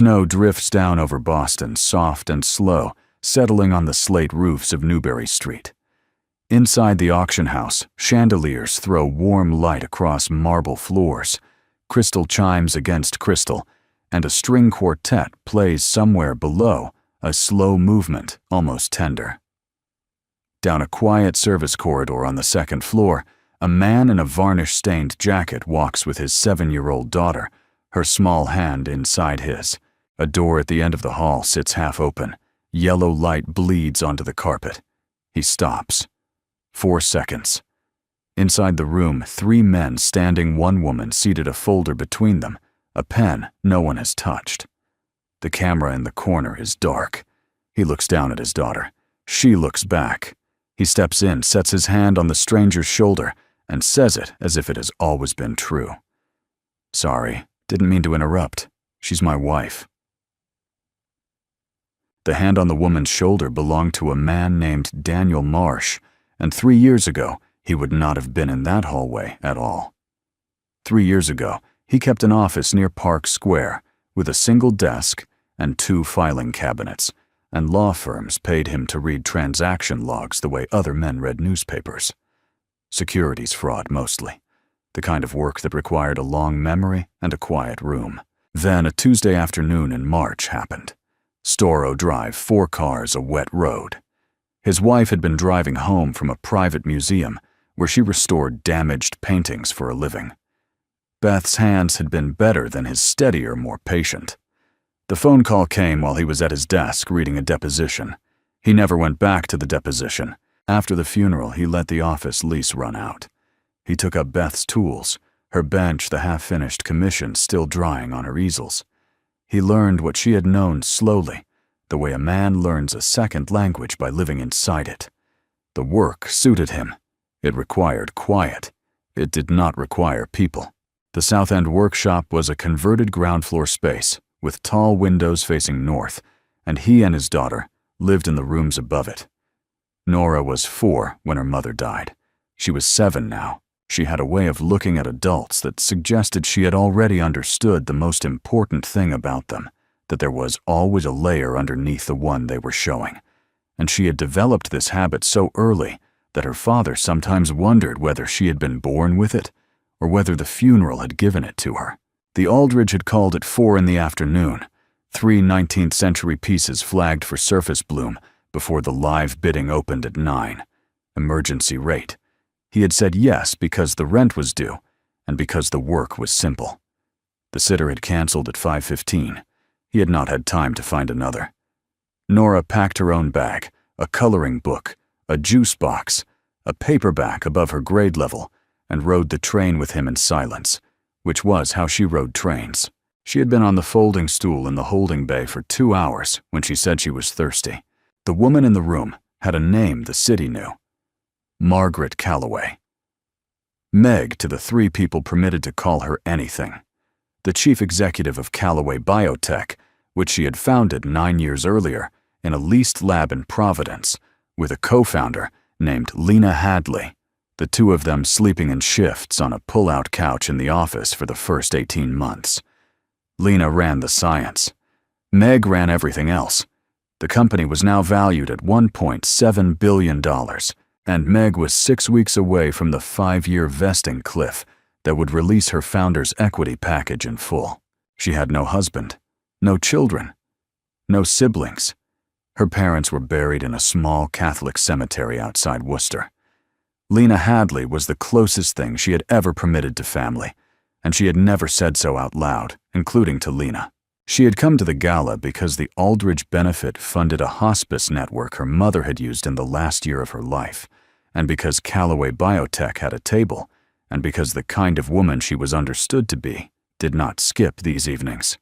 Snow drifts down over Boston, soft and slow, settling on the slate roofs of Newbury Street. Inside the auction house, chandeliers throw warm light across marble floors, crystal chimes against crystal, and a string quartet plays somewhere below, a slow movement, almost tender. Down a quiet service corridor on the second floor, a man in a varnish-stained jacket walks with his 7-year-old daughter, her small hand inside his. A door at the end of the hall sits half open. Yellow light bleeds onto the carpet. He stops. 4 seconds. Inside the room, 3 men standing, 1 woman seated, a folder between them, a pen no one has touched. The camera in the corner is dark. He looks down at his daughter. She looks back. He steps in, sets his hand on the stranger's shoulder, and says it as if it has always been true. "Sorry, didn't mean to interrupt. She's my wife." The hand on the woman's shoulder belonged to a man named Daniel Marsh, and 3 years ago, he would not have been in that hallway at all. 3 years ago, he kept an office near Park Square with a single desk and 2 filing cabinets, and law firms paid him to read transaction logs the way other men read newspapers. Securities fraud mostly, the kind of work that required a long memory and a quiet room. Then a Tuesday afternoon in March happened. Storrow Drive, 4 cars, a wet road. His wife had been driving home from a private museum where she restored damaged paintings for a living. Beth's hands had been better than his steadier, more patient. The phone call came while he was at his desk reading a deposition. He never went back to the deposition. After the funeral, he let the office lease run out. He took up Beth's tools, her bench, the half-finished commission still drying on her easels. He learned what she had known slowly, the way a man learns a second language by living inside it. The work suited him. It required quiet. It did not require people. The South End workshop was a converted ground-floor space with tall windows facing north, and he and his daughter lived in the rooms above it. Nora was 4 when her mother died. She was 7 now. She had a way of looking at adults that suggested she had already understood the most important thing about them, that there was always a layer underneath the one they were showing. And she had developed this habit so early that her father sometimes wondered whether she had been born with it or whether the funeral had given it to her. The Aldridge had called at 4 in the afternoon. 3 19th-century pieces flagged for surface bloom before the live bidding opened at 9. Emergency rate. He had said yes because the rent was due and because the work was simple. The sitter had canceled at 5:15. He had not had time to find another. Nora packed her own bag, a coloring book, a juice box, a paperback above her grade level, and rode the train with him in silence, which was how she rode trains. She had been on the folding stool in the holding bay for 2 hours when she said she was thirsty. The woman in the room had a name the city knew. Margaret Calloway. Meg to the 3 people permitted to call her anything. The chief executive of Callaway Biotech, which she had founded 9 years earlier in a leased lab in Providence, with a co-founder named Lena Hadley, the 2 of them sleeping in shifts on a pull-out couch in the office for the first 18 months. Lena ran the science. Meg ran everything else. The company was now valued at $1.7 billion, and Meg was 6 weeks away from the 5-year vesting cliff that would release her founder's equity package in full. She had no husband, no children, no siblings. Her parents were buried in a small Catholic cemetery outside Worcester. Lena Hadley was the closest thing she had ever permitted to family, and she had never said so out loud, including to Lena. She had come to the gala because the Aldridge Benefit funded a hospice network her mother had used in the last year of her life, and because Callaway Biotech had a table, and because the kind of woman she was understood to be did not skip these evenings.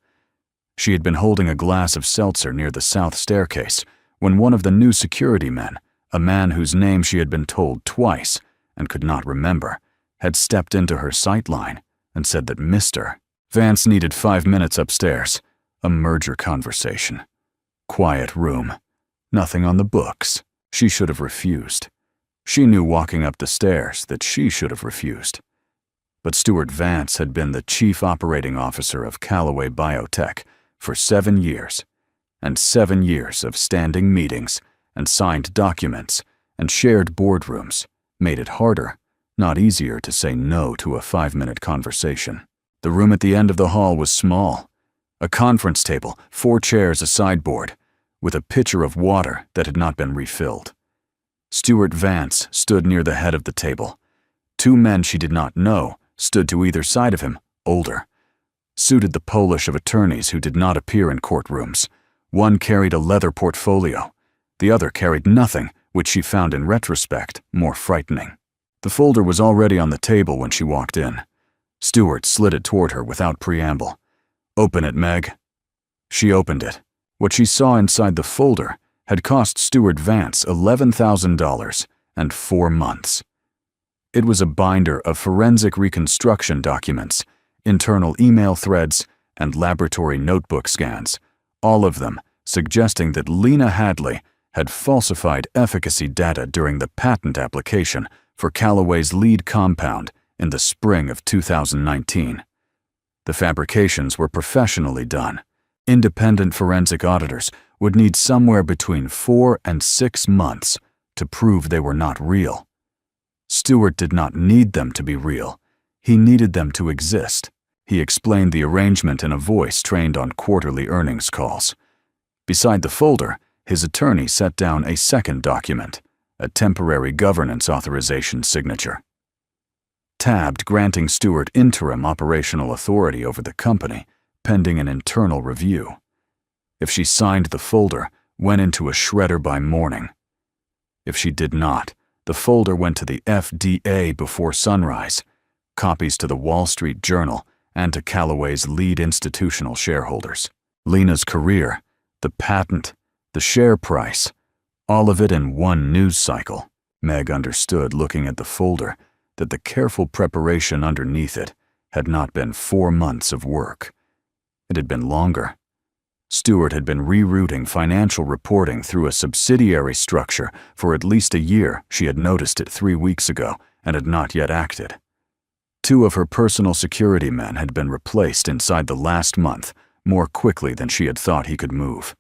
She had been holding a glass of seltzer near the south staircase when one of the new security men, a man whose name she had been told twice and could not remember, had stepped into her sightline and said that Mr. Vance needed 5 minutes upstairs. A merger conversation. Quiet room. Nothing on the books. She should have refused. She knew walking up the stairs that she should have refused. But Stuart Vance had been the chief operating officer of Callaway Biotech for 7 years, and 7 years of standing meetings and signed documents and shared boardrooms made it harder, not easier, to say no to a 5-minute conversation. The room at the end of the hall was small. A conference table, 4 chairs, a sideboard, with a pitcher of water that had not been refilled. Stuart Vance stood near the head of the table. 2 men she did not know stood to either side of him, older, suited the polish of attorneys who did not appear in courtrooms. One carried a leather portfolio. The other carried nothing, which she found in retrospect more frightening. The folder was already on the table when she walked in. Stuart slid it toward her without preamble. "Open it, Meg." She opened it. What she saw inside the folder had cost Stuart Vance $11,000 and 4 months. It was a binder of forensic reconstruction documents, internal email threads, and laboratory notebook scans, all of them suggesting that Lena Hadley had falsified efficacy data during the patent application for Callaway's lead compound in the spring of 2019. The fabrications were professionally done. Independent forensic auditors would need somewhere between 4 and 6 months to prove they were not real. Stuart did not need them to be real. He needed them to exist. He explained the arrangement in a voice trained on quarterly earnings calls. Beside the folder, his attorney set down a second document, a temporary governance authorization signature. Tabbed, granting Stuart interim operational authority over the company, pending an internal review. If she signed the folder, went into a shredder by morning. If she did not, the folder went to the FDA before sunrise, copies to the Wall Street Journal and to Callaway's lead institutional shareholders. Lena's career, the patent, the share price, all of it in one news cycle. Meg understood, looking at the folder, that the careful preparation underneath it had not been 4 months of work. It had been longer. Stuart had been rerouting financial reporting through a subsidiary structure for at least a year. She had noticed it 3 weeks ago and had not yet acted. 2 of her personal security men had been replaced inside the last month, more quickly than she had thought he could move.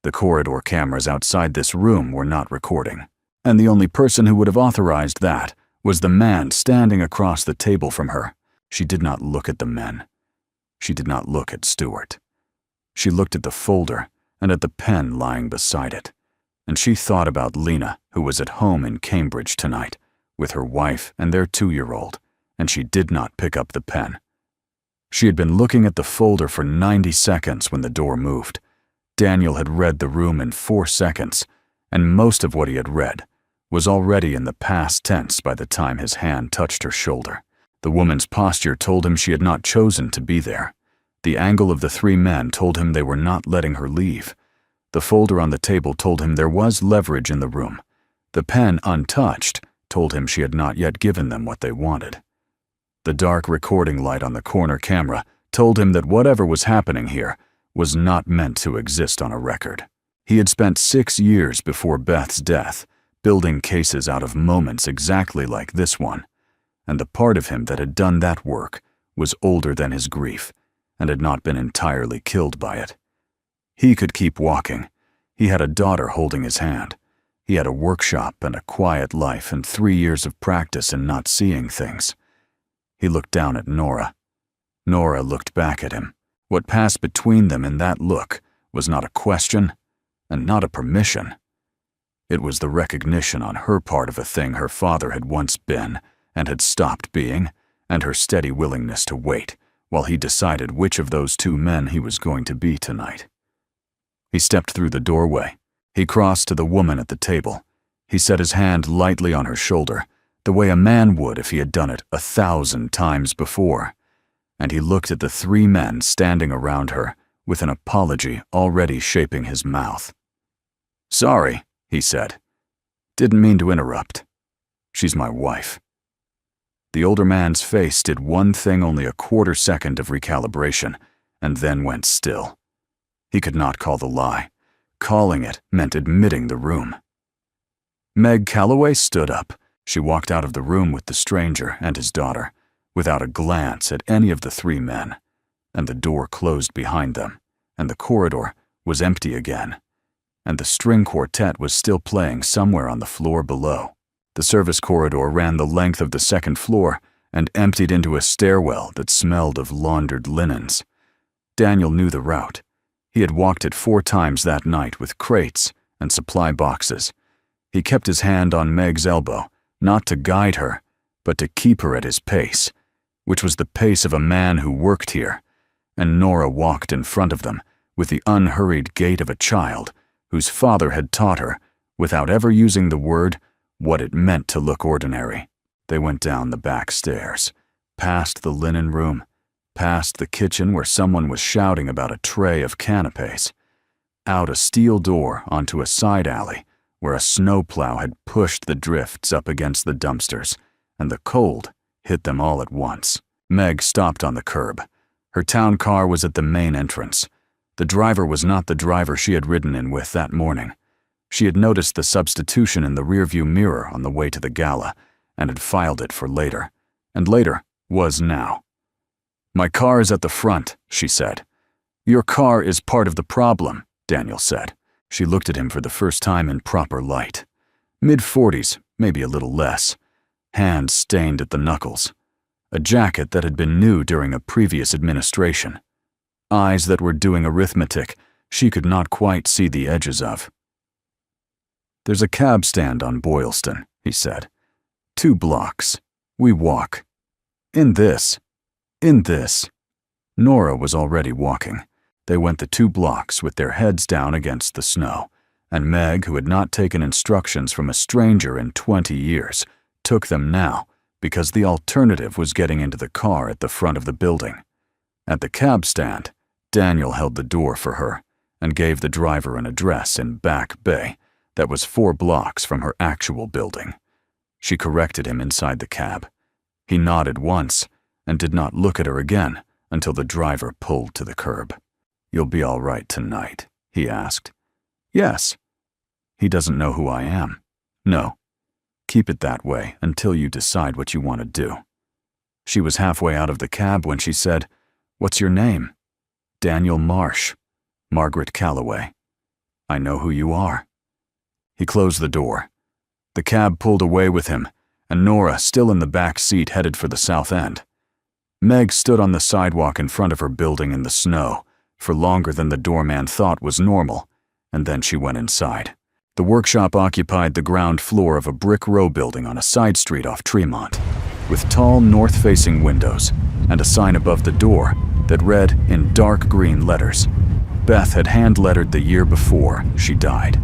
The corridor cameras outside this room were not recording, and the only person who would have authorized that was the man standing across the table from her. She did not look at the men. She did not look at Stuart. She looked at the folder and at the pen lying beside it, and she thought about Lena, who was at home in Cambridge tonight, with her wife and their 2-year-old, and she did not pick up the pen. She had been looking at the folder for 90 seconds when the door moved. Daniel had read the room in 4 seconds, and most of what he had read was already in the past tense by the time his hand touched her shoulder. The woman's posture told him she had not chosen to be there. The angle of the 3 men told him they were not letting her leave. The folder on the table told him there was leverage in the room. The pen, untouched, told him she had not yet given them what they wanted. The dark recording light on the corner camera told him that whatever was happening here was not meant to exist on a record. He had spent 6 years before Beth's death building cases out of moments exactly like this one, and the part of him that had done that work was older than his grief and had not been entirely killed by it. He could keep walking. He had a daughter holding his hand. He had a workshop and a quiet life and 3 years of practice in not seeing things. He looked down at Nora. Nora looked back at him. What passed between them in that look was not a question and not a permission. It was the recognition on her part of a thing her father had once been and had stopped being, and her steady willingness to wait while he decided which of those 2 men he was going to be tonight. He stepped through the doorway. He crossed to the woman at the table. He set his hand lightly on her shoulder, the way a man would if he had done it 1,000 times before, and he looked at the 3 men standing around her with an apology already shaping his mouth. "Sorry," he said. "Didn't mean to interrupt. She's my wife." The older man's face did one thing only a quarter second of recalibration, and then went still. He could not call the lie. Calling it meant admitting the room. Meg Callaway stood up. She walked out of the room with the stranger and his daughter, without a glance at any of the 3 men, and the door closed behind them, and the corridor was empty again, and the string quartet was still playing somewhere on the floor below. The service corridor ran the length of the second floor and emptied into a stairwell that smelled of laundered linens. Daniel knew the route. He had walked it 4 times that night with crates and supply boxes. He kept his hand on Meg's elbow, not to guide her, but to keep her at his pace, which was the pace of a man who worked here, and Nora walked in front of them with the unhurried gait of a child whose father had taught her, without ever using the word, what it meant to look ordinary. They went down the back stairs, past the linen room, past the kitchen where someone was shouting about a tray of canapes, out a steel door onto a side alley where a snowplow had pushed the drifts up against the dumpsters, and the cold hit them all at once. Meg stopped on the curb. Her town car was at the main entrance. The driver was not the driver she had ridden in with that morning. She had noticed the substitution in the rearview mirror on the way to the gala and had filed it for later, and later was now. "My car is at the front," she said. "Your car is part of the problem," Daniel said. She looked at him for the first time in proper light. Mid-40s, maybe a little less. Hands stained at the knuckles. A jacket that had been new during a previous administration. Eyes that were doing arithmetic she could not quite see the edges of. "There's a cab stand on Boylston," he said. 2 blocks. We walk. In this. Nora was already walking. They went the 2 blocks with their heads down against the snow, and Meg, who had not taken instructions from a stranger in 20 years, took them now because the alternative was getting into the car at the front of the building. At the cab stand, Daniel held the door for her and gave the driver an address in Back Bay that was 4 blocks from her actual building. She corrected him inside the cab. He nodded once and did not look at her again until the driver pulled to the curb. "You'll be all right tonight?" he asked. "Yes." "He doesn't know who I am?" "No." "Keep it that way until you decide what you want to do." She was halfway out of the cab when she said, "What's your name?" "Daniel Marsh. Margaret Calloway." "I know who you are." He closed the door. The cab pulled away with him, and Nora, still in the back seat, headed for the south end. Meg stood on the sidewalk in front of her building in the snow for longer than the doorman thought was normal, and then she went inside. The workshop occupied the ground floor of a brick row building on a side street off Tremont, with tall north-facing windows and a sign above the door that read in dark green letters. Beth had hand-lettered the year before she died.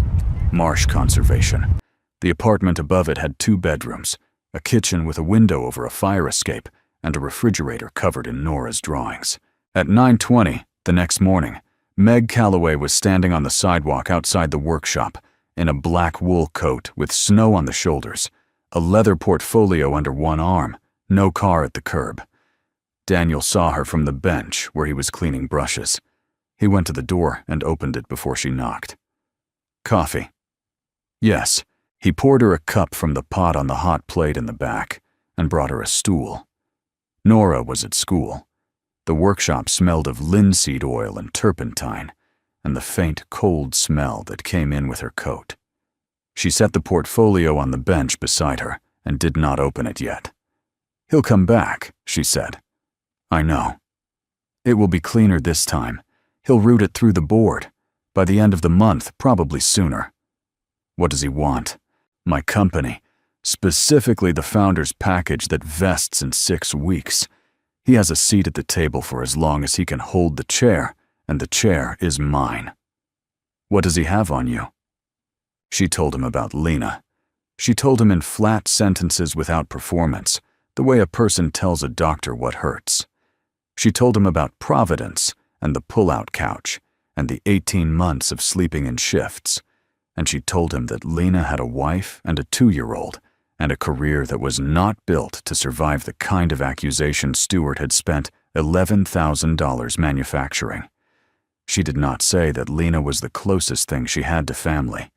Marsh Conservation. The apartment above it had 2 bedrooms, a kitchen with a window over a fire escape, and a refrigerator covered in Nora's drawings. At 9:20 the next morning, Meg Calloway was standing on the sidewalk outside the workshop in a black wool coat with snow on the shoulders, a leather portfolio under one arm, no car at the curb. Daniel saw her from the bench where he was cleaning brushes. He went to the door and opened it before she knocked. "Coffee?" "Yes." He poured her a cup from the pot on the hot plate in the back and brought her a stool. Nora was at school. The workshop smelled of linseed oil and turpentine, and the faint, cold smell that came in with her coat. She set the portfolio on the bench beside her and did not open it yet. "He'll come back," she said. "I know. It will be cleaner this time. He'll route it through the board. By the end of the month, probably sooner." "What does he want?" "My company. Specifically the founder's package that vests in 6 weeks. He has a seat at the table for as long as he can hold the chair, and the chair is mine." "What does he have on you?" She told him about Lena. She told him in flat sentences without performance, the way a person tells a doctor what hurts. She told him about Providence and the pull-out couch and the 18 months of sleeping in shifts. And she told him that Lena had a wife and a 2-year-old and a career that was not built to survive the kind of accusation Stewart had spent $11,000 manufacturing. She did not say that Lena was the closest thing she had to family.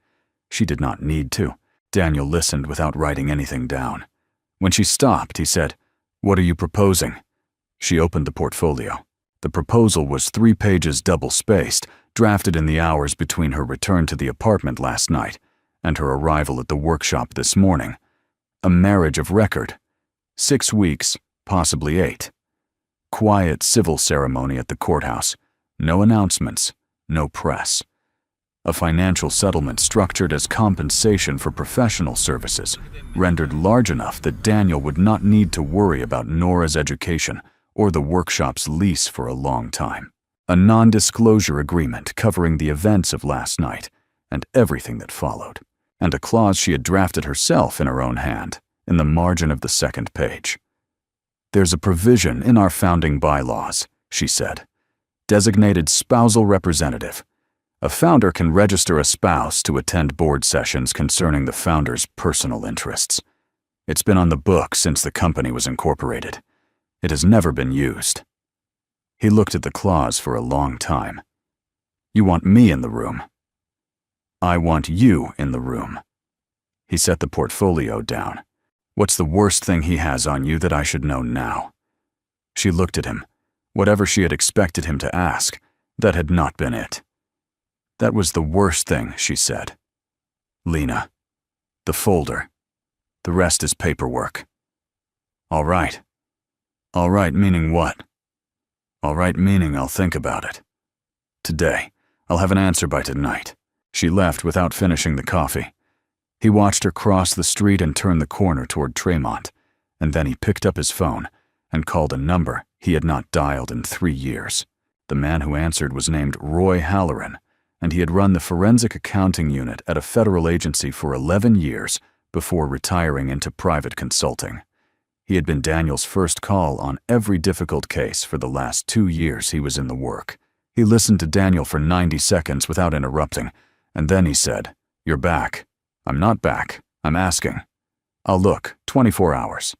She did not need to. Daniel listened without writing anything down. When she stopped, he said, "What are you proposing?" She opened the portfolio. The proposal was 3 pages double-spaced, drafted in the hours between her return to the apartment last night and her arrival at the workshop this morning. A marriage of record. 6 weeks, possibly 8. Quiet civil ceremony at the courthouse. No announcements, no press. A financial settlement structured as compensation for professional services, rendered large enough that Daniel would not need to worry about Nora's education or the workshop's lease for a long time. A non-disclosure agreement covering the events of last night and everything that followed, and a clause she had drafted herself in her own hand, in the margin of the second page. "There's a provision in our founding bylaws," she said. "Designated spousal representative. A founder can register a spouse to attend board sessions concerning the founder's personal interests. It's been on the books since the company was incorporated. It has never been used." He looked at the clause for a long time. "You want me in the room?" "I want you in the room." He set the portfolio down. "What's the worst thing he has on you that I should know now?" She looked at him. Whatever she had expected him to ask, that had not been it. "That was the worst thing," she said. "Lena. The folder. The rest is paperwork." "All right." "All right, meaning what?" "All right, meaning I'll think about it. Today. I'll have an answer by tonight." She left without finishing the coffee. He watched her cross the street and turn the corner toward Tremont, and then he picked up his phone and called a number he had not dialed in 3 years. The man who answered was named Roy Halloran, and he had run the forensic accounting unit at a federal agency for 11 years before retiring into private consulting. He had been Daniel's first call on every difficult case for the last 2 years he was in the work. He listened to Daniel for 90 seconds without interrupting, and then he said, "You're back." "I'm not back. I'm asking." "I'll look. 24 hours."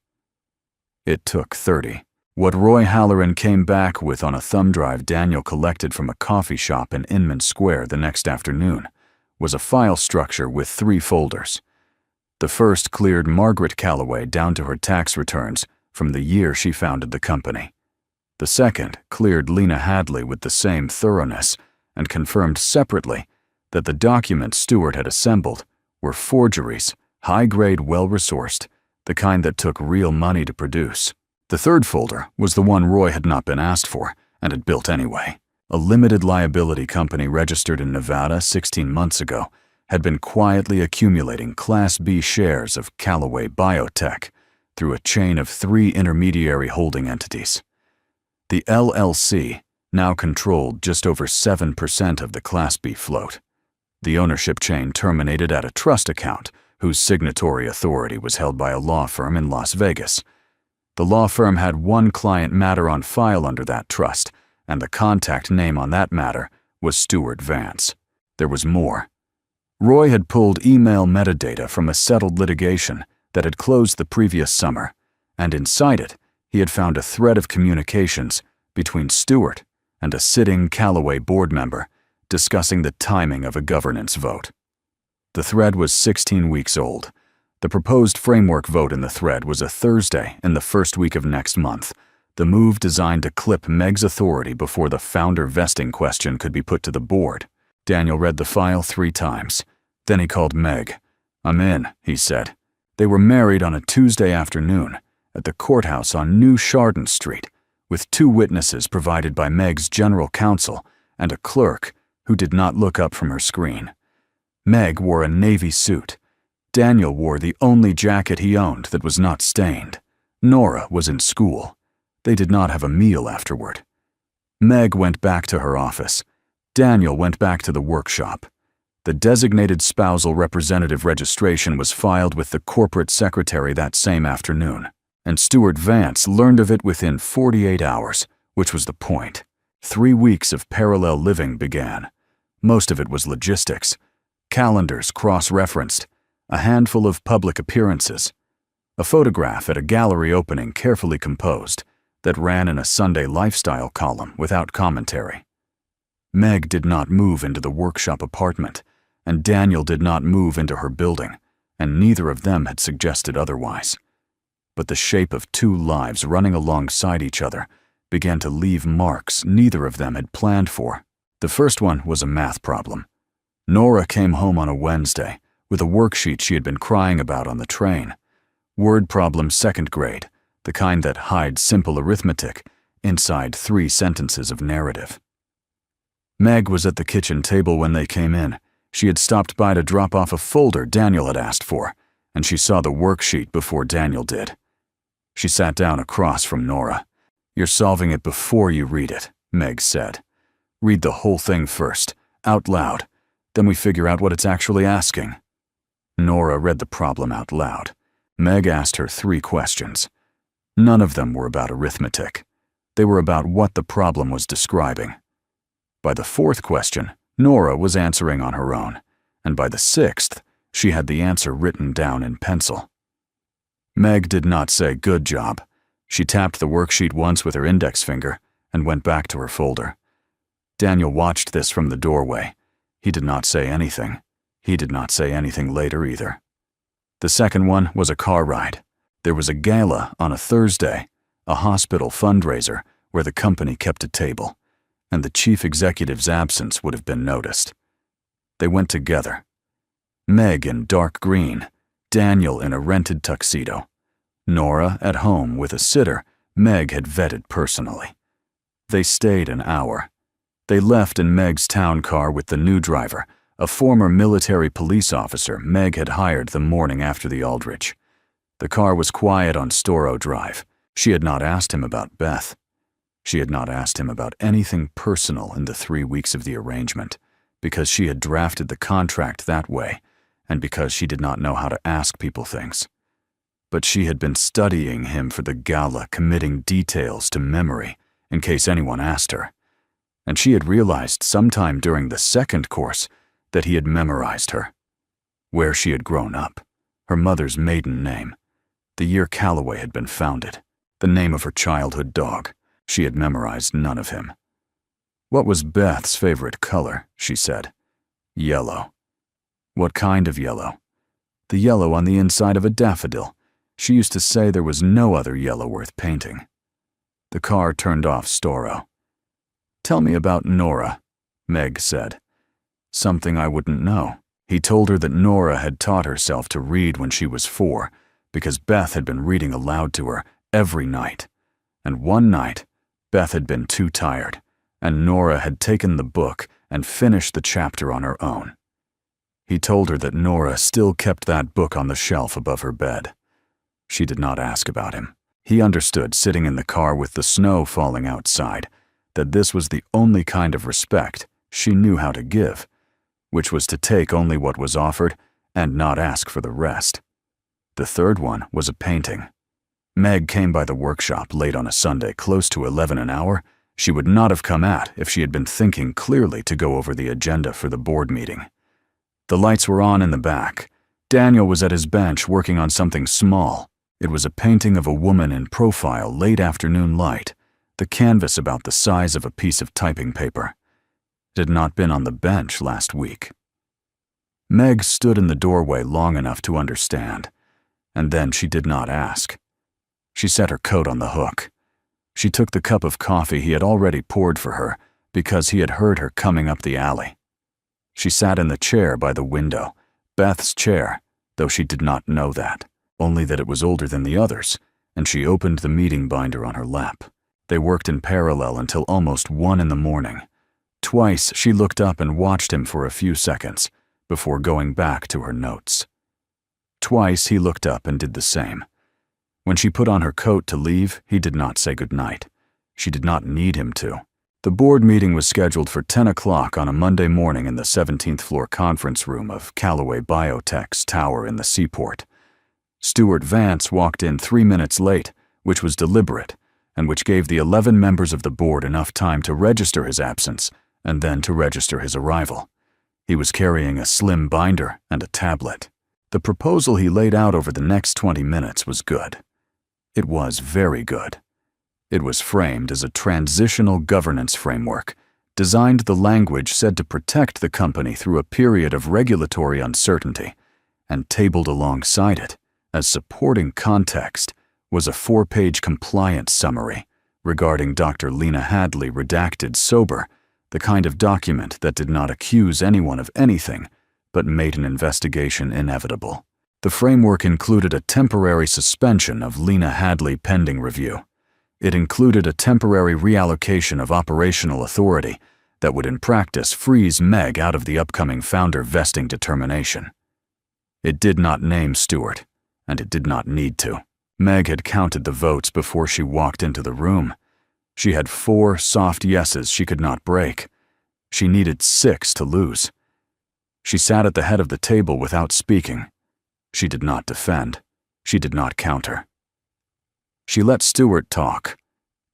It took 30. What Roy Halloran came back with on a thumb drive Daniel collected from a coffee shop in Inman Square the next afternoon was a file structure with 3 folders. The first cleared Margaret Calloway down to her tax returns from the year she founded the company. The second cleared Lena Hadley with the same thoroughness and confirmed separately that the documents Stewart had assembled were forgeries, high-grade, well-resourced, the kind that took real money to produce. The third folder was the one Roy had not been asked for and had built anyway. A limited liability company registered in Nevada 16 months ago had been quietly accumulating Class B shares of Callaway Biotech through a chain of 3 intermediary holding entities. The LLC now controlled just over 7% of the Class B float. The ownership chain terminated at a trust account whose signatory authority was held by a law firm in Las Vegas. The law firm had one client matter on file under that trust, and the contact name on that matter was Stuart Vance. There was more. Roy had pulled email metadata from a settled litigation that had closed the previous summer, and inside it, he had found a thread of communications between Stewart and a sitting Callaway board member discussing the timing of a governance vote. The thread was 16 weeks old. The proposed framework vote in the thread was a Thursday in the first week of next month, the move designed to clip Meg's authority before the founder vesting question could be put to the board. Daniel read the file 3 times. Then he called Meg. "I'm in," he said. They were married on a Tuesday afternoon at the courthouse on New Chardon Street, with 2 witnesses provided by Meg's general counsel and a clerk who did not look up from her screen. Meg wore a navy suit. Daniel wore the only jacket he owned that was not stained. Nora was in school. They did not have a meal afterward. Meg went back to her office. Daniel went back to the workshop. The designated spousal representative registration was filed with the corporate secretary that same afternoon, and Stuart Vance learned of it within 48 hours, which was the point. 3 weeks of parallel living began. Most of it was logistics. Calendars cross-referenced. A handful of public appearances, a photograph at a gallery opening carefully composed that ran in a Sunday lifestyle column without commentary. Meg did not move into the workshop apartment, and Daniel did not move into her building, and neither of them had suggested otherwise. But the shape of 2 lives running alongside each other began to leave marks neither of them had planned for. The first one was a math problem. Nora came home on a Wednesday with a worksheet she had been crying about on the train. Word problem 2nd grade, the kind that hides simple arithmetic inside 3 sentences of narrative. Meg was at the kitchen table when they came in. She had stopped by to drop off a folder Daniel had asked for, and she saw the worksheet before Daniel did. She sat down across from Nora. "You're solving it before you read it," Meg said. "Read the whole thing first, out loud. Then we figure out what it's actually asking." Nora read the problem out loud. Meg asked her 3 questions. None of them were about arithmetic. They were about what the problem was describing. By the 4th question, Nora was answering on her own, and by the 6th, she had the answer written down in pencil. Meg did not say "good job." She tapped the worksheet once with her index finger and went back to her folder. Daniel watched this from the doorway. He did not say anything. He did not say anything later either. The second one was a car ride. There was a gala on a Thursday, a hospital fundraiser where the company kept a table, and the chief executive's absence would have been noticed. They went together. Meg in dark green, Daniel in a rented tuxedo. Nora at home with a sitter Meg had vetted personally. They stayed an hour. They left in Meg's town car with the new driver, a former military police officer Meg had hired the morning after the Aldrich. The car was quiet on Storrow Drive. She had not asked him about Beth. She had not asked him about anything personal in the 3 weeks of the arrangement, because she had drafted the contract that way, and because she did not know how to ask people things. But she had been studying him for the gala, committing details to memory in case anyone asked her. And she had realized sometime during the 2nd course that he had memorized her. Where she had grown up, her mother's maiden name, the year Callaway had been founded, the name of her childhood dog. She had memorized none of him. What was Beth's favorite color, she said. Yellow. What kind of yellow? The yellow on the inside of a daffodil. She used to say there was no other yellow worth painting. The car turned off Storrow. "Tell me about Nora," Meg said. "Something I wouldn't know." He told her that Nora had taught herself to read when she was 4 because Beth had been reading aloud to her every night. And one night, Beth had been too tired, and Nora had taken the book and finished the chapter on her own. He told her that Nora still kept that book on the shelf above her bed. She did not ask about him. He understood, sitting in the car with the snow falling outside, that this was the only kind of respect she knew how to give, which was to take only what was offered and not ask for the rest. The third one was a painting. Meg came by the workshop late on a Sunday, close to 11 an hour. She would not have come at if she had been thinking clearly to go over the agenda for the board meeting. The lights were on in the back. Daniel was at his bench working on something small. It was a painting of a woman in profile, late afternoon light, the canvas about the size of a piece of typing paper. It had not been on the bench last week. Meg stood in the doorway long enough to understand, and then she did not ask. She set her coat on the hook. She took the cup of coffee he had already poured for her because he had heard her coming up the alley. She sat in the chair by the window, Beth's chair, though she did not know that, only that it was older than the others, and she opened the meeting binder on her lap. They worked in parallel until almost 1 in the morning. Twice she looked up and watched him for a few seconds before going back to her notes. Twice he looked up and did the same. When she put on her coat to leave, he did not say goodnight. She did not need him to. The board meeting was scheduled for 10 o'clock on a Monday morning in the 17th floor conference room of Callaway Biotech's tower in the seaport. Stuart Vance walked in 3 minutes late, which was deliberate, and which gave the 11 members of the board enough time to register his absence and then to register his arrival. He was carrying a slim binder and a tablet. The proposal he laid out over the next 20 minutes was good. It was very good. It was framed as a transitional governance framework, designed the language said to protect the company through a period of regulatory uncertainty, and tabled alongside it, as supporting context, was a 4-page compliance summary regarding Dr. Lena Hadley redacted sober, the kind of document that did not accuse anyone of anything, but made an investigation inevitable. The framework included a temporary suspension of Lena Hadley pending review. It included a temporary reallocation of operational authority that would in practice freeze Meg out of the upcoming founder vesting determination. It did not name Stewart, and it did not need to. Meg had counted the votes before she walked into the room. She had 4 soft yeses she could not break. She needed 6 to lose. She sat at the head of the table without speaking. She did not defend. She did not counter. She let Stewart talk.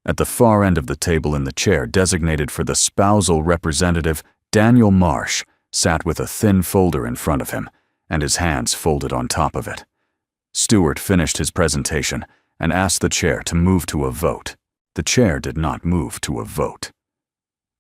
At the far end of the table in the chair designated for the spousal representative, Daniel Marsh sat with a thin folder in front of him and his hands folded on top of it. Stewart finished his presentation and asked the chair to move to a vote. The chair did not move to a vote.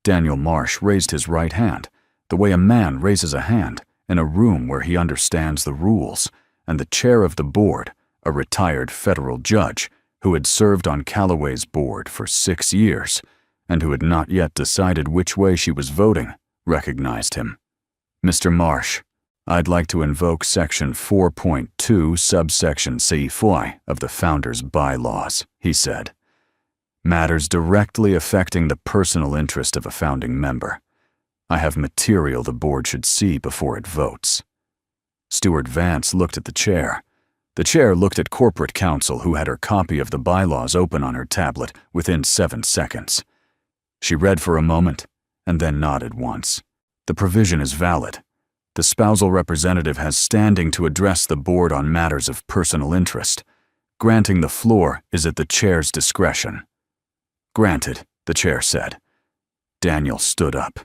Daniel Marsh raised his right hand, the way a man raises a hand in a room where he understands the rules, and the chair of the board, a retired federal judge who had served on Callaway's board for 6 years and who had not yet decided which way she was voting, recognized him. "Mr. Marsh, I'd like to invoke Section 4.2, subsection C4 of the Founders' Bylaws," he said. "Matters directly affecting the personal interest of a founding member. I have material the board should see before it votes." Stewart Vance looked at the chair. The chair looked at corporate counsel, who had her copy of the bylaws open on her tablet within 7 seconds. She read for a moment and then nodded once. "The provision is valid. The spousal representative has standing to address the board on matters of personal interest. Granting the floor is at the chair's discretion." "Granted," the chair said. Daniel stood up.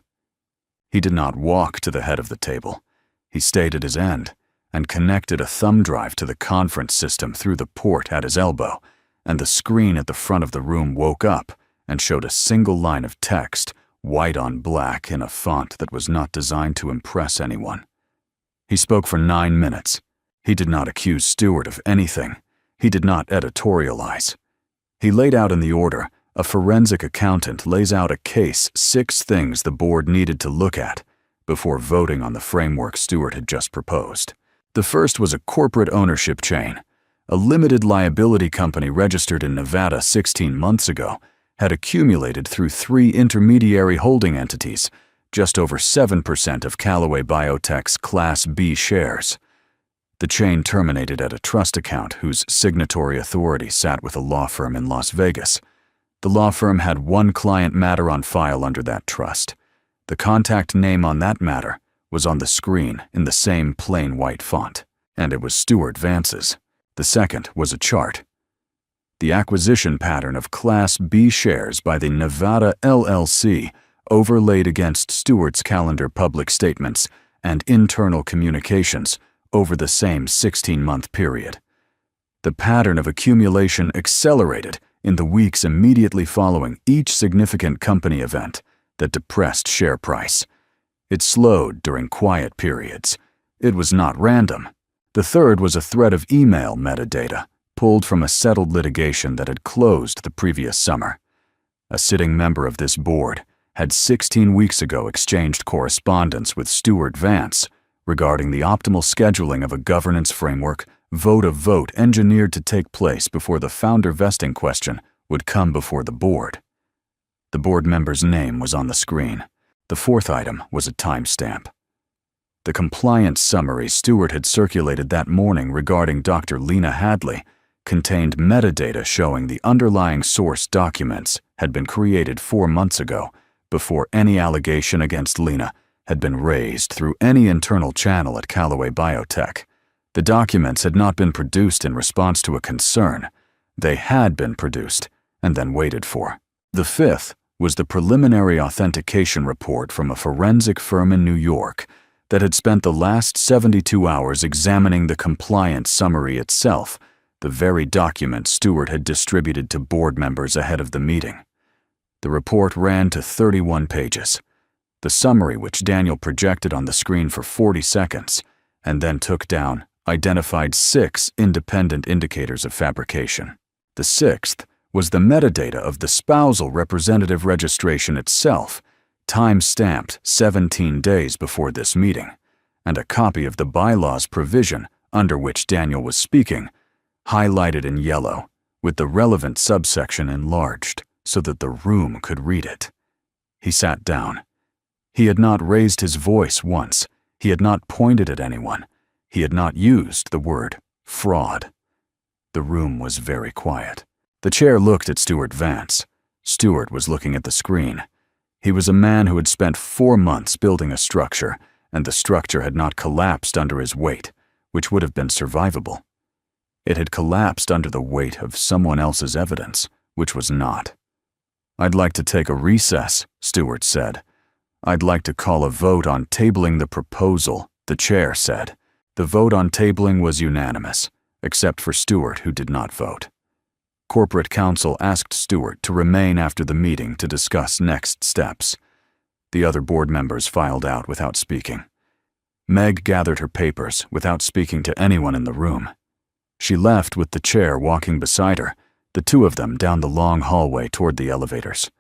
He did not walk to the head of the table. He stayed at his end and connected a thumb drive to the conference system through the port at his elbow, and the screen at the front of the room woke up and showed a single line of text, white on black in a font that was not designed to impress anyone. He spoke for 9 minutes. He did not accuse Stewart of anything. He did not editorialize. He laid out in the order a forensic accountant lays out a case 6 things the board needed to look at before voting on the framework Stewart had just proposed. The first was a corporate ownership chain. A limited liability company registered in Nevada 16 months ago had accumulated through 3 intermediary holding entities just over 7% of Callaway Biotech's Class B shares. The chain terminated at a trust account whose signatory authority sat with a law firm in Las Vegas. The law firm had 1 client matter on file under that trust. The contact name on that matter was on the screen in the same plain white font, and it was Stewart Vance's. The second was a chart. The acquisition pattern of Class B shares by the Nevada LLC overlaid against Stewart's calendar public statements and internal communications over the same 16-month period. The pattern of accumulation accelerated in the weeks immediately following each significant company event that depressed share price. It slowed during quiet periods. It was not random. The third was a thread of email metadata pulled from a settled litigation that had closed the previous summer. A sitting member of this board had 16 weeks ago exchanged correspondence with Stewart Vance regarding the optimal scheduling of a governance framework vote engineered to take place before the founder vesting question would come before the board. The board member's name was on the screen. The fourth item was a timestamp. The compliance summary Stewart had circulated that morning regarding Dr. Lena Hadley contained metadata showing the underlying source documents had been created 4 months ago, before any allegation against Lena had been raised through any internal channel at Callaway Biotech. The documents had not been produced in response to a concern. They had been produced and then waited for. The fifth was the preliminary authentication report from a forensic firm in New York that had spent the last 72 hours examining the compliance summary itself, the very document Stewart had distributed to board members ahead of the meeting. The report ran to 31 pages. The summary, which Daniel projected on the screen for 40 seconds and then took down, identified 6 independent indicators of fabrication. The 6th was the metadata of the spousal representative registration itself, time-stamped 17 days before this meeting, and a copy of the bylaws provision under which Daniel was speaking, highlighted in yellow, with the relevant subsection enlarged so that the room could read it. He sat down. He had not raised his voice once. He had not pointed at anyone. He had not used the word fraud. The room was very quiet. The chair looked at Stuart Vance. Stuart was looking at the screen. He was a man who had spent 4 months building a structure, and the structure had not collapsed under his weight, which would have been survivable. It had collapsed under the weight of someone else's evidence, which was not. "I'd like to take a recess," Stuart said. "I'd like to call a vote on tabling the proposal," the chair said. The vote on tabling was unanimous, except for Stuart, who did not vote. Corporate counsel asked Stuart to remain after the meeting to discuss next steps. The other board members filed out without speaking. Meg gathered her papers without speaking to anyone in the room. She left with the chair walking beside her, the two of them down the long hallway toward the elevators.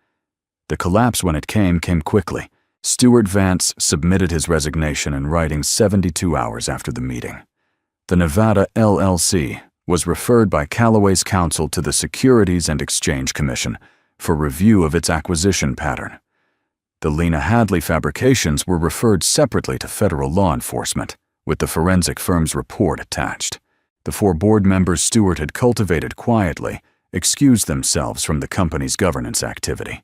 The collapse, when it came quickly. Stuart Vance submitted his resignation in writing 72 hours after the meeting. The Nevada LLC was referred by Callaway's counsel to the Securities and Exchange Commission for review of its acquisition pattern. The Lena Hadley fabrications were referred separately to federal law enforcement, with the forensic firm's report attached. The 4 board members Stuart had cultivated quietly excused themselves from the company's governance activity.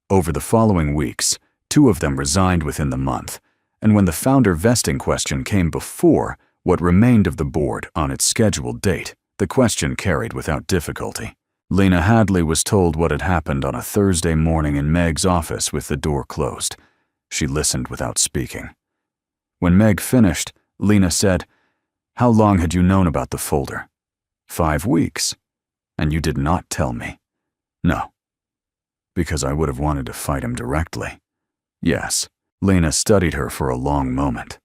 Over the following weeks, 2 of them resigned within the month, and when the founder vesting question came before what remained of the board on its scheduled date, the question carried without difficulty. Lena Hadley was told what had happened on a Thursday morning in Meg's office with the door closed. She listened without speaking. When Meg finished, Lena said, "How long had you known about the folder?" 5 weeks. "And you did not tell me?" "No." "Because I would have wanted to fight him directly." "Yes." Lena studied her for a long moment.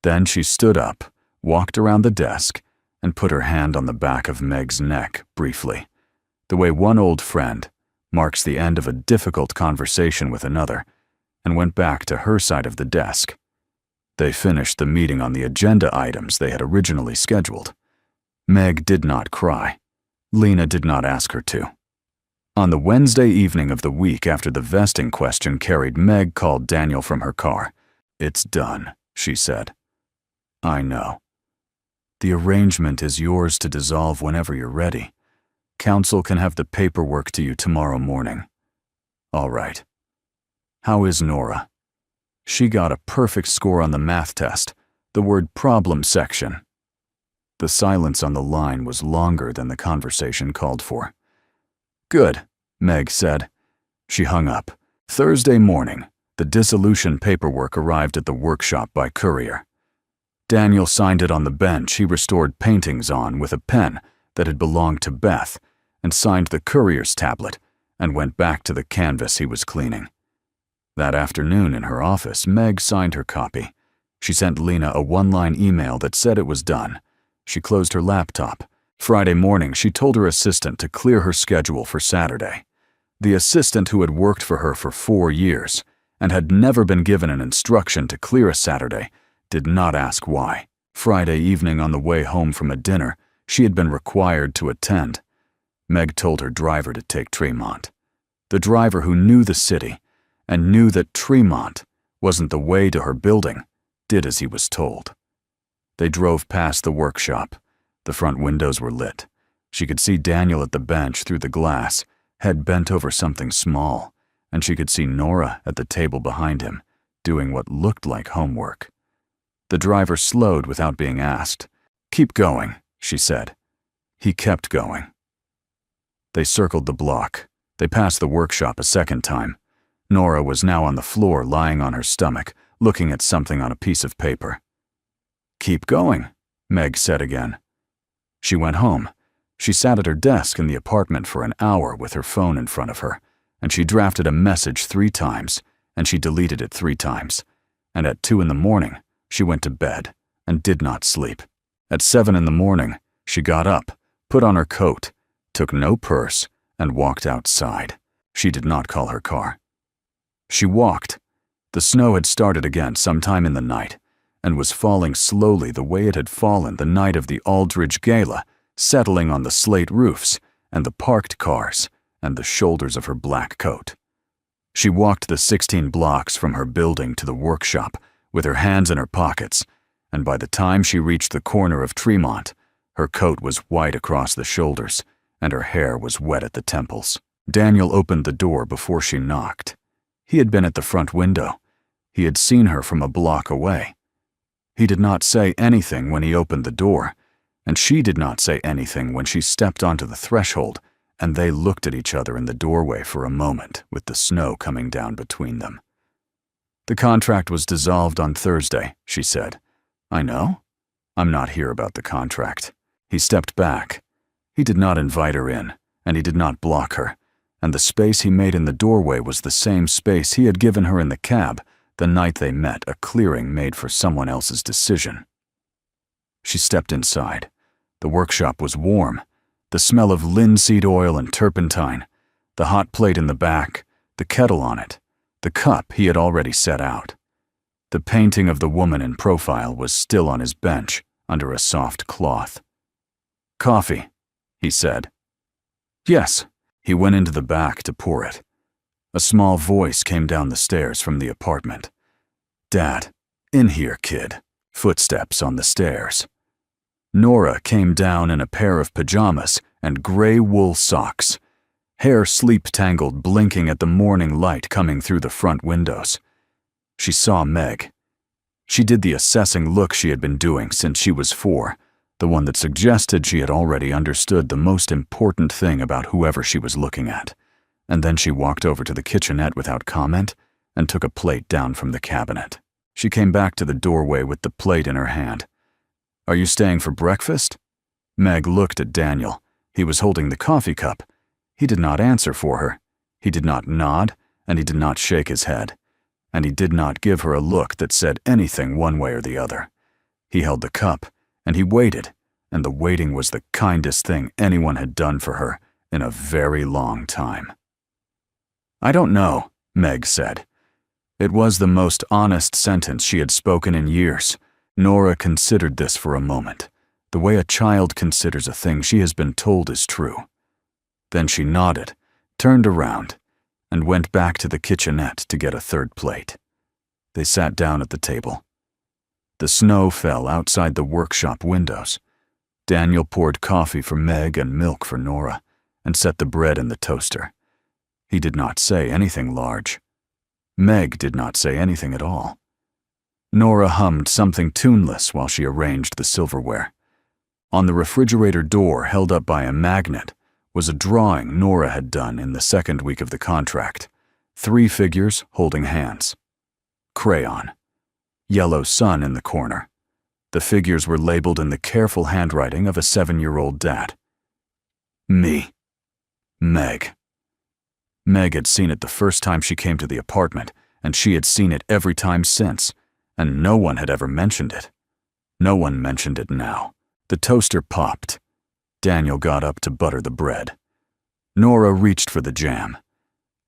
Then she stood up, walked around the desk, and put her hand on the back of Meg's neck briefly, the way one old friend marks the end of a difficult conversation with another, and went back to her side of the desk. They finished the meeting on the agenda items they had originally scheduled. Meg did not cry. Lena did not ask her to. On the Wednesday evening of the week after the vesting question carried, Meg called Daniel from her car. "It's done," she said. "I know. The arrangement is yours to dissolve whenever you're ready. Counsel can have the paperwork to you tomorrow morning." "All right. How is Nora?" "She got a perfect score on the math test, the word problem section." The silence on the line was longer than the conversation called for. "Good," Meg said. She hung up. Thursday morning, the dissolution paperwork arrived at the workshop by courier. Daniel signed it on the bench he restored paintings on with a pen that had belonged to Beth, and signed the courier's tablet, and went back to the canvas he was cleaning. That afternoon in her office, Meg signed her copy. She sent Lena a 1-line email that said it was done. She closed her laptop. Friday morning, she told her assistant to clear her schedule for Saturday. The assistant, who had worked for her for 4 years and had never been given an instruction to clear a Saturday, did not ask why. Friday evening, on the way home from a dinner she had been required to attend, Meg told her driver to take Tremont. The driver, who knew the city and knew that Tremont wasn't the way to her building, did as he was told. They drove past the workshop. The front windows were lit. She could see Daniel at the bench through the glass, head bent over something small, and she could see Nora at the table behind him, doing what looked like homework. The driver slowed without being asked. "Keep going," she said. He kept going. They circled the block. They passed the workshop a second time. Nora was now on the floor, lying on her stomach, looking at something on a piece of paper. "Keep going," Meg said again. She went home. She sat at her desk in the apartment for an hour with her phone in front of her, and she drafted a message 3 times, and she deleted it 3 times. And at 2 in the morning, she went to bed and did not sleep. At 7 in the morning, she got up, put on her coat, took no purse, and walked outside. She did not call her car. She walked. The snow had started again sometime in the night, and was falling slowly the way it had fallen the night of the Aldridge Gala, settling on the slate roofs and the parked cars and the shoulders of her black coat. She walked the 16 blocks from her building to the workshop with her hands in her pockets, and by the time she reached the corner of Tremont, her coat was white across the shoulders and her hair was wet at the temples. Daniel opened the door before she knocked. He had been at the front window. He had seen her from a block away. He did not say anything when he opened the door, and she did not say anything when she stepped onto the threshold, and they looked at each other in the doorway for a moment with the snow coming down between them. "The contract was dissolved on Thursday," she said. "I know. I'm not here about the contract." He stepped back. He did not invite her in, and he did not block her, and the space he made in the doorway was the same space he had given her in the cab the night they met, a clearing made for someone else's decision. She stepped inside. The workshop was warm. The smell of linseed oil and turpentine, the hot plate in the back, the kettle on it, the cup he had already set out. The painting of the woman in profile was still on his bench under a soft cloth. "Coffee," he said. "Yes." He went into the back to pour it. A small voice came down the stairs from the apartment. "Dad, in here, kid." Footsteps on the stairs. Nora came down in a pair of pajamas and gray wool socks, hair sleep-tangled, blinking at the morning light coming through the front windows. She saw Meg. She did the assessing look she had been doing since she was 4, the one that suggested she had already understood the most important thing about whoever she was looking at, and then she walked over to the kitchenette without comment and took a plate down from the cabinet. She came back to the doorway with the plate in her hand. "Are you staying for breakfast?" Meg looked at Daniel. He was holding the coffee cup. He did not answer for her. He did not nod, and he did not shake his head. And he did not give her a look that said anything one way or the other. He held the cup, and he waited, and the waiting was the kindest thing anyone had done for her in a very long time. "I don't know," Meg said. It was the most honest sentence she had spoken in years. Nora considered this for a moment, the way a child considers a thing she has been told is true. Then she nodded, turned around, and went back to the kitchenette to get a third plate. They sat down at the table. The snow fell outside the workshop windows. Daniel poured coffee for Meg and milk for Nora, and set the bread in the toaster. He did not say anything large. Meg did not say anything at all. Nora hummed something tuneless while she arranged the silverware. On the refrigerator door, held up by a magnet, was a drawing Nora had done in the second week of the contract. 3 figures holding hands. Crayon. Yellow sun in the corner. The figures were labeled in the careful handwriting of a 7-year-old dad. Me. Meg. Meg had seen it the first time she came to the apartment, and she had seen it every time since, and no one had ever mentioned it. No one mentioned it now. The toaster popped. Daniel got up to butter the bread. Nora reached for the jam.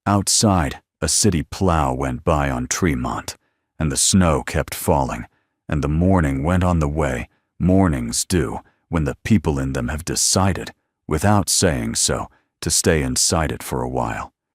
Outside, a city plow went by on Tremont, and the snow kept falling, and the morning went on the way mornings do when the people in them have decided, without saying so, to stay inside it for a while.